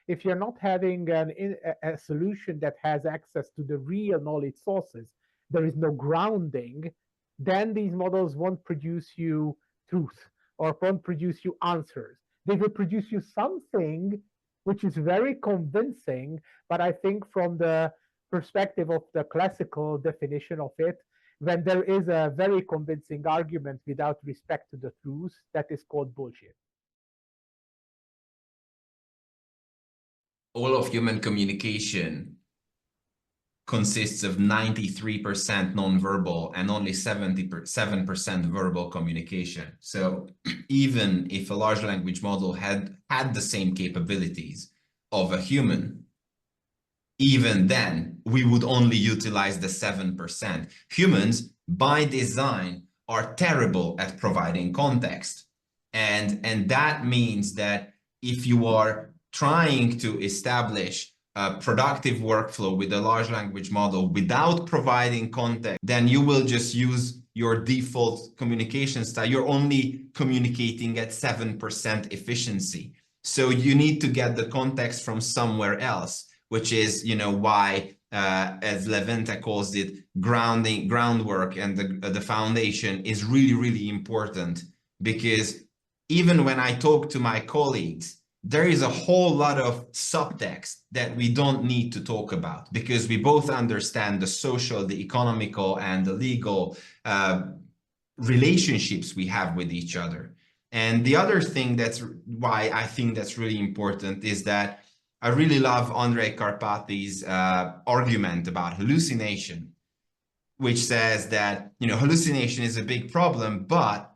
if you're not having a solution that has access to the real knowledge sources, there is no grounding, then these models won't produce you truth or won't produce you answers. They will produce you something which is very convincing, but I think from the perspective of the classical definition of it, when there is a very convincing argument without respect to the truth, that is called bullshit. All of human communication consists of 93% nonverbal and only 77% verbal communication. So even if a large language model had the same capabilities of a human, even then we would only utilize the 7%. Humans, by design, are terrible at providing context. And that means that if you are trying to establish a productive workflow with a large language model without providing context, then you will just use your default communication style. You're only communicating at 7% efficiency. So you need to get the context from somewhere else, which is, why, as Levente calls it, groundwork and the foundation is really, really important. Because even when I talk to my colleagues, there is a whole lot of subtext that we don't need to talk about, because we both understand the social, the economical, and the legal relationships we have with each other. And the other thing that's why I think that's really important is that I really love Andrej Karpathy's argument about hallucination, which says that, hallucination is a big problem, but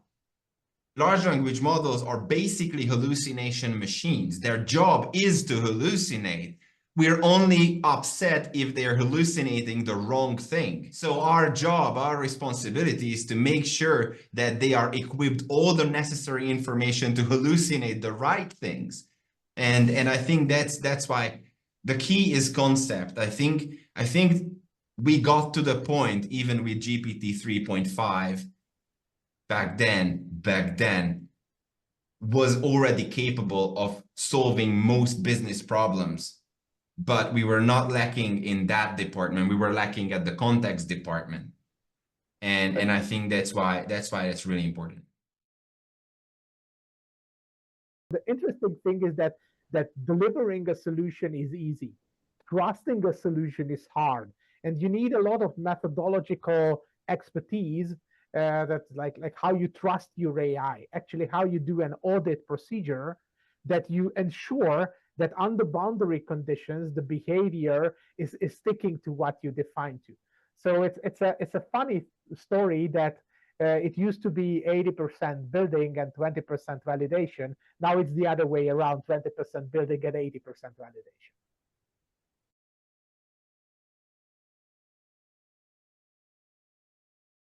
large language models are basically hallucination machines. Their job is to hallucinate. We're only upset if they're hallucinating the wrong thing. So our job, our responsibility is to make sure that they are equipped all the necessary information to hallucinate the right things. And I think that's why the key is concept. I think we got to the point, even with GPT 3.5, back then was already capable of solving most business problems, but we were not lacking in that department. We were lacking at the context department. And I think that's why it's really important. The interesting thing is that delivering a solution is easy. Trusting a solution is hard. And you need a lot of methodological expertise, that's like how you trust your AI, actually how you do an audit procedure that you ensure that under boundary conditions, the behavior is sticking to what you define to. So it's a funny story that it used to be 80% building and 20% validation. Now it's the other way around, 20% building and 80% validation.